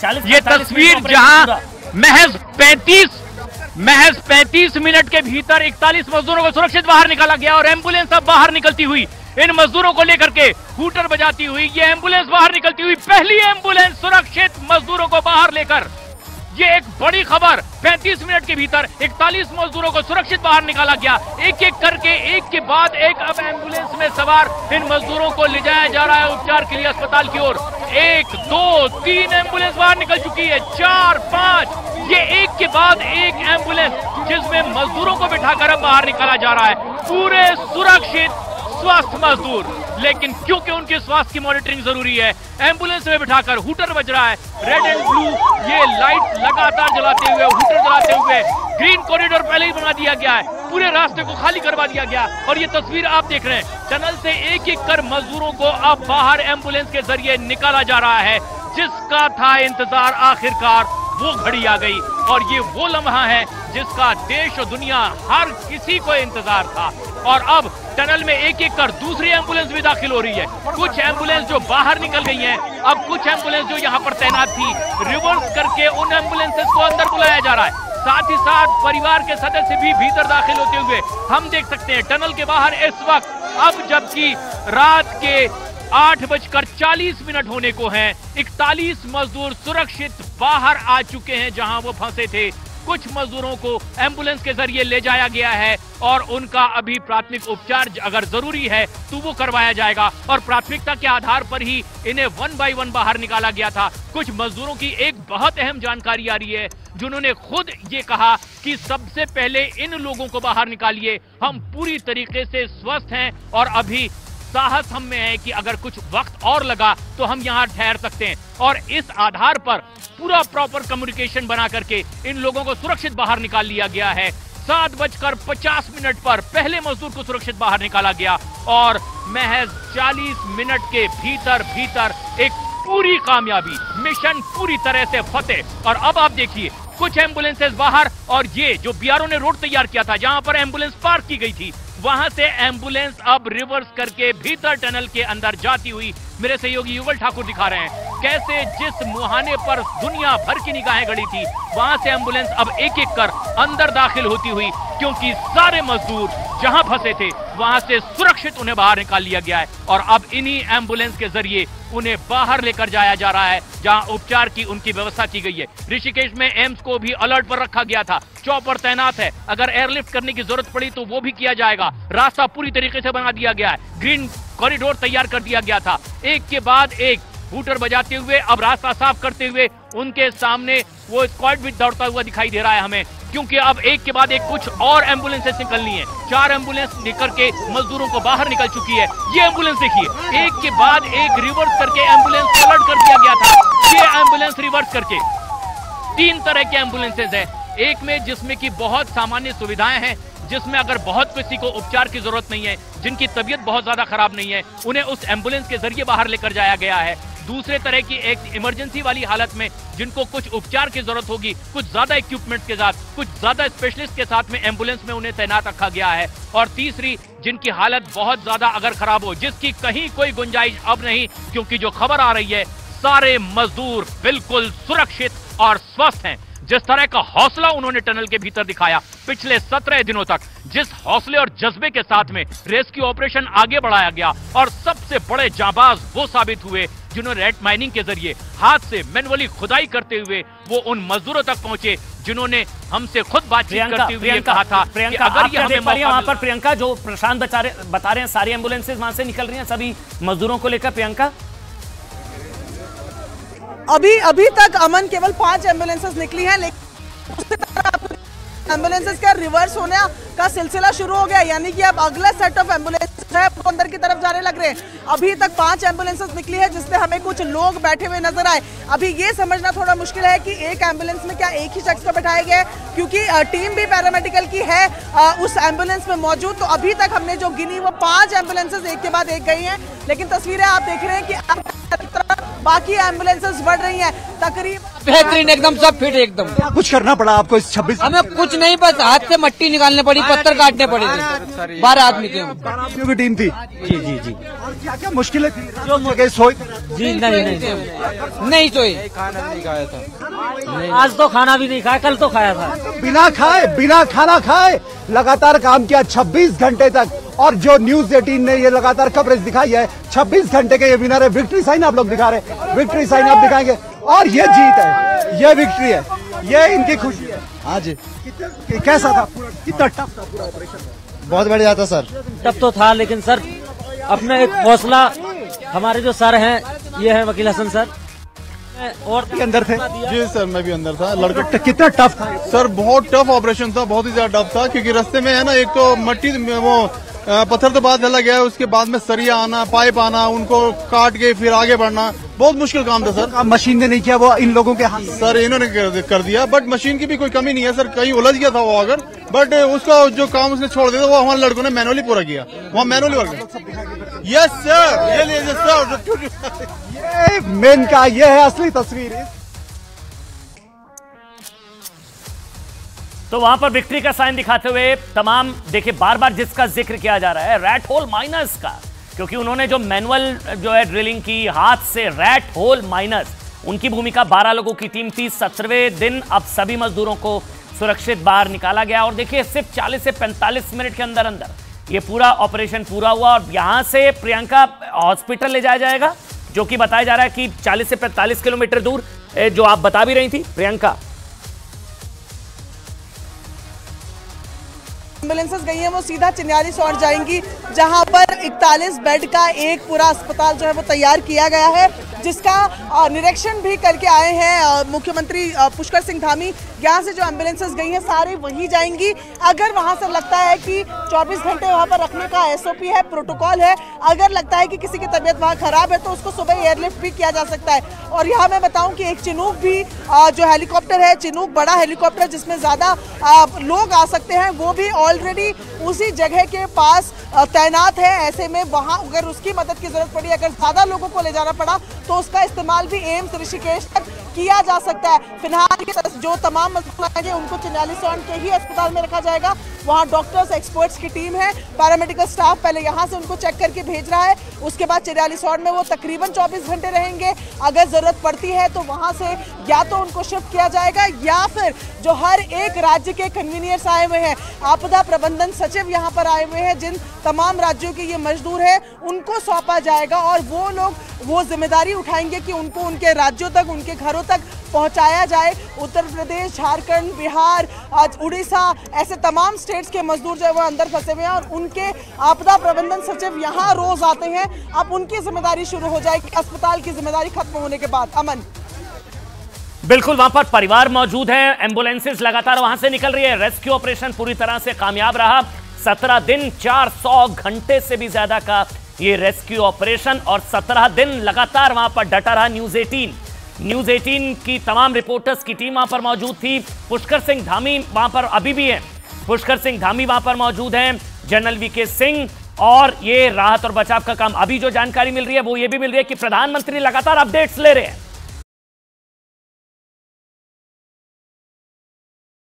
ये तस्वीर जहां महज 35 मिनट के भीतर 41 मजदूरों को सुरक्षित बाहर निकाला गया और एम्बुलेंस अब बाहर निकलती हुई इन मजदूरों को लेकर के हूटर बजाती हुई ये एम्बुलेंस बाहर निकलती हुई, पहली एम्बुलेंस सुरक्षित मजदूरों को बाहर लेकर। ये एक बड़ी खबर, 35 मिनट के भीतर 41 मजदूरों को सुरक्षित बाहर निकाला गया। एक एक करके एक के बाद एक अब एम्बुलेंस में सवार इन मजदूरों को ले जाया जा रहा है उपचार के लिए अस्पताल की ओर। 1 2 3 एम्बुलेंस बाहर निकल चुकी है, 4 5, ये एक के बाद एक एम्बुलेंस जिसमें मजदूरों को बिठाकर अब बाहर निकाला जा रहा है, पूरे सुरक्षित स्वस्थ मजदूर। लेकिन क्योंकि उनके स्वास्थ्य की मॉनिटरिंग जरूरी है, एम्बुलेंस में बिठाकर हूटर बज रहा है, रेड एंड ब्लू ये लाइट लगातार जलाते हुए, हूटर जलाते हुए ग्रीन कॉरिडोर पहले ही बना दिया गया है, पूरे रास्ते को खाली करवा दिया गया। और ये तस्वीर आप देख रहे हैं, टनल से एक एक कर मजदूरों को अब बाहर एम्बुलेंस के जरिए निकाला जा रहा है। जिसका था इंतजार, आखिरकार वो घड़ी आ गई और ये वो लम्हा है जिसका देश और दुनिया हर किसी को इंतजार था। और अब टनल में एक एक कर दूसरी एम्बुलेंस भी दाखिल हो रही है। कुछ एम्बुलेंस जो बाहर निकल गई हैं, अब कुछ एम्बुलेंस जो यहाँ पर तैनात थी रिवर्स करके उन एम्बुलेंसेस को अंदर बुलाया जा रहा है। साथ ही साथ परिवार के सदस्य भी भीतर दाखिल होते हुए हम देख सकते हैं टनल के बाहर इस वक्त, अब जबकि रात के 8:40 होने को हैं, 41 मजदूर सुरक्षित बाहर आ चुके हैं जहां वो फंसे थे। कुछ मजदूरों को एम्बुलेंस के जरिए ले जाया गया है और उनका अभी प्राथमिक उपचार अगर जरूरी है तो वो करवाया जाएगा और प्राथमिकता के आधार पर ही इन्हें 1 बाय 1 बाहर निकाला गया था। कुछ मजदूरों की एक बहुत अहम जानकारी आ रही है जिन्होंने खुद ये कहा कि सबसे पहले इन लोगों को बाहर निकालिए, हम पूरी तरीके से स्वस्थ हैं और अभी साहस हम में है कि अगर कुछ वक्त और लगा तो हम यहाँ ठहर सकते हैं। और इस आधार पर पूरा प्रॉपर कम्युनिकेशन बना करके इन लोगों को सुरक्षित बाहर निकाल लिया गया है। 7:50 पर पहले मजदूर को सुरक्षित बाहर निकाला गया और महज 40 मिनट के भीतर एक पूरी कामयाबी, मिशन पूरी तरह से फतेह। और अब आप देखिए कुछ एम्बुलेंसेस बाहर और ये जो बीआरओ ने रोड तैयार किया था जहां पर एम्बुलेंस पार्क की गई थी, वहां से एम्बुलेंस अब रिवर्स करके भीतर टनल के अंदर जाती हुई मेरे सहयोगी युगल ठाकुर दिखा रहे हैं कैसे जिस मुहाने पर दुनिया भर की निगाहें गड़ी थी वहां से एम्बुलेंस अब एक एक कर अंदर दाखिल होती हुई, क्योंकि सारे मजदूर जहां फंसे थे वहां से सुरक्षित उन्हें बाहर निकाल लिया गया है और अब इन्हीं एम्बुलेंस के जरिए उन्हें बाहर लेकर जाया जा रहा है जहां उपचार की उनकी व्यवस्था की गई है। ऋषिकेश में एम्स को भी अलर्ट पर रखा गया था, चॉपर तैनात है, अगर एयरलिफ्ट करने की जरूरत पड़ी तो वो भी किया जाएगा। रास्ता पूरी तरीके से बना दिया गया है, ग्रीन कॉरिडोर तैयार कर दिया गया था। एक के बाद एक हूटर बजाते हुए अब रास्ता साफ करते हुए उनके सामने वो स्क्वाड भी दौड़ता हुआ दिखाई दे रहा है हमें, क्योंकि अब एक के बाद एक कुछ और एम्बुलेंसेस निकलनी है। 4 एम्बुलेंस निकल के मजदूरों को बाहर निकल चुकी है। ये एम्बुलेंस देखिए, एक के बाद एक रिवर्स करके एम्बुलेंस अलर्ट कर दिया गया था। ये एम्बुलेंस रिवर्स करके 3 तरह के एम्बुलेंसेज है, एक में जिसमें की बहुत सामान्य सुविधाएं हैं, जिसमें अगर बहुत किसी को उपचार की जरूरत नहीं है, जिनकी तबीयत बहुत ज्यादा खराब नहीं है, उन्हें उस एम्बुलेंस के जरिए बाहर लेकर जाया गया है। दूसरे तरह की एक इमरजेंसी वाली हालत में जिनको कुछ उपचार की जरूरत होगी, कुछ ज्यादा इक्विपमेंट के साथ, कुछ ज्यादा स्पेशलिस्ट के साथ में एम्बुलेंस में उन्हें तैनात रखा गया है। और तीसरी जिनकी हालत बहुत ज्यादा अगर खराब हो, जिसकी कहीं कोई गुंजाइश अब नहीं, क्योंकि जो खबर आ रही है सारे मजदूर बिल्कुल सुरक्षित और स्वस्थ हैं। जिस तरह का हौसला उन्होंने टनल के भीतर दिखाया पिछले 17 दिनों तक, जिस हौसले और जज्बे के साथ में रेस्क्यू ऑपरेशन आगे बढ़ाया गया और सबसे बड़े जांबाज वो साबित हुए जिन्होंने रेड माइनिंग के जरिए हाथ से मैनुअली खुदाई करते हुए वो उन मजदूरों तक पहुंचे जिन्होंने हमसे खुद बातचीत करते हुए कहा था कि अगर ये हमें वहां पर प्रियंका जो प्रशांत बता रहे हैं सारी एम्बुलेंसेज वहां से निकल रही हैं सभी मजदूरों को लेकर। प्रियंका अभी तक अमन केवल 5 एम्बुलेंसेस निकली हैं, लेकिन एम्बुलेंसेस का रिवर्स होने का सिलसिला शुरू हो गया, यानी कि अब अगला सेट ऑफ एम्बुलेंस है वो अंदर की तरफ जाने लग रहे हैं। अभी तक 5 एम्बुलेंसेस निकली है जिसमें हमें कुछ लोग बैठे हुए नजर आए। अभी ये समझना थोड़ा मुश्किल है कि एक एम्बुलेंस में क्या एक ही शख्स को बैठाया गया है, क्योंकि टीम भी पैरामेडिकल की है उस एम्बुलेंस में मौजूद। तो अभी तक हमने जो गिनी वो 5 एम्बुलेंसेस एक के बाद एक गई हैं, लेकिन तस्वीरें आप देख रहे हैं कि बाकी एम्बुलेंसेस बढ़ रही हैं तकरीबन। बेहतरीन एकदम, सब फिट एकदम। कुछ करना पड़ा आपको इस 26? हमें कुछ नहीं, बस हाथ से मट्टी निकालने पड़ी, पत्थर काटने पड़े थे। 12 आदमी थे, 12 आदमियों की टीम थी। जी जी जी। और क्या क्या मुश्किलें थी? जो सोई जी नहीं सोए, खाना नहीं खाया था। आज तो खाना भी नहीं खाया, कल तो खाया था। बिना खाना खाए लगातार काम किया 26 घंटे तक। और जो न्यूज 18 ने ये लगातार कवरेज दिखाई है, 26 घंटे के ये विनर है। विक्ट्री साइन आप लोग दिखा रहे, विक्ट्री साइन आप दिखाएंगे। और ये जीत है, ये विक्ट्री है, ये इनकी खुशी है। आज कैसा था? कितना टफ था पूरा ऑपरेशन? बहुत बढ़िया था सर। टफ तो था, लेकिन सर अपना एक हौसला, हमारे जो सर हैं ये हैं वकील हसन सर, और भी अंदर थे। जी सर, मैं भी अंदर था। लड़का कितना टफ था सर? बहुत टफ ऑपरेशन था, बहुत ही ज्यादा टफ था, क्योंकि रास्ते में है ना, एक तो मट्टी वो पत्थर तो बाद डाला गया है, उसके बाद में सरिया आना, पाइप आना, उनको काट के फिर आगे बढ़ना, बहुत मुश्किल काम था सर। मशीन ने नहीं किया, वो इन लोगों के हाथ सर इन्होंने कर दिया। बट मशीन की भी कोई कमी नहीं है सर, कहीं उलझ गया था वो अगर, बट उसका जो काम उसने छोड़ दिया वो हमारे लड़कों ने मैनुअली पूरा किया, वहाँ मैनुअली वर्क। यस सर, ये मेन का ये है असली तस्वीर। तो वहां पर विक्ट्री का साइन दिखाते हुए तमाम, देखिए बार बार जिसका जिक्र किया जा रहा है रैट होल माइनर्स का, क्योंकि उन्होंने जो मैनुअल जो है ड्रिलिंग की हाथ से, रैट होल माइनर्स, उनकी भूमिका 12 लोगों की टीम थी। 17वें दिन अब सभी मजदूरों को सुरक्षित बाहर निकाला गया और देखिए सिर्फ 40 से 45 मिनट के अंदर अंदर ये पूरा ऑपरेशन पूरा हुआ। और यहां से प्रियंका हॉस्पिटल ले जाया जाएगा, जो कि बताया जा रहा है कि 40 से 45 किलोमीटर दूर, जो आप बता भी रही थी प्रियंका। एम्बुलेंसेस गई हैं वो सीधा चिन्यालीसौड़ जाएंगी, जहां पर 41 बेड का एक पूरा अस्पताल जो है वो तैयार किया गया है, जिसका निरीक्षण भी करके आए हैं मुख्यमंत्री पुष्कर सिंह धामी। यहाँ से जो एम्बुलेंसेस गई हैं सारी वहीं जाएंगी। अगर वहां से लगता है कि 24 घंटे वहां पर रखने का SOP है, प्रोटोकॉल है, अगर लगता है कि किसी की तबीयत वहां खराब है तो उसको सुबह एयरलिफ्ट भी किया जा सकता है। और यहाँ मैं बताऊं कि एक चिनूक भी जो हेलीकॉप्टर है, चिनूक बड़ा हेलीकॉप्टर जिसमें ज्यादा लोग आ सकते हैं, वो भी ऑलरेडी उसी जगह के पास तैनात है। ऐसे में वहां अगर उसकी मदद की जरूरत पड़ी, अगर ज्यादा लोगों को ले जाना पड़ा तो उसका इस्तेमाल भी एम्स ऋषिकेश तक किया जा सकता है। फिलहाल जो तमाम मजदूर आएंगे उनको चिन्यालीसौड़ के ही अस्पताल में रखा जाएगा। वहाँ डॉक्टर्स, एक्सपर्ट्स की टीम है, पैरामेडिकल स्टाफ पहले यहाँ से उनको चेक करके भेज रहा है। उसके बाद चिन्यालीसौड़ में वो तकरीबन 24 घंटे रहेंगे। अगर जरूरत पड़ती है तो वहाँ से या तो उनको शिफ्ट किया जाएगा या फिर जो हर एक राज्य के कन्वीनियर्स आए हुए हैं, आपदा प्रबंधन सचिव यहाँ पर आए हुए हैं, जिन तमाम राज्यों के ये मजदूर हैं उनको सौंपा जाएगा और वो लोग वो जिम्मेदारी उठाएंगे कि उनको उनके राज्यों तक, उनके घरों तक पहुंचाया जाए। उत्तर प्रदेश, झारखंड, बिहार, उड़ीसा, ऐसे तमाम स्टेट्स के मजदूर जो है वो अंदर फंसे हुए हैं और उनके आपदा प्रबंधन सचिव यहाँ रोज आते हैं। अब उनकी जिम्मेदारी शुरू हो जाएगी अस्पताल की जिम्मेदारी खत्म होने के बाद। अमन, बिल्कुल, वहां पर परिवार मौजूद है, एम्बुलेंसेस लगातार वहां से निकल रही है। रेस्क्यू ऑपरेशन पूरी तरह से कामयाब रहा। 17 दिन 400 घंटे से भी ज्यादा का ये रेस्क्यू ऑपरेशन और 17 दिन लगातार वहां पर डटा रहा न्यूज 18। न्यूज 18 की तमाम रिपोर्टर्स की टीम वहां पर मौजूद थी। पुष्कर सिंह धामी वहां पर अभी भी हैं, पुष्कर सिंह धामी वहां पर मौजूद हैं, जनरल वीके सिंह। और ये राहत और बचाव का काम, अभी जो जानकारी मिल रही है वो ये भी मिल रही है कि प्रधानमंत्री लगातार अपडेट्स ले रहे हैं।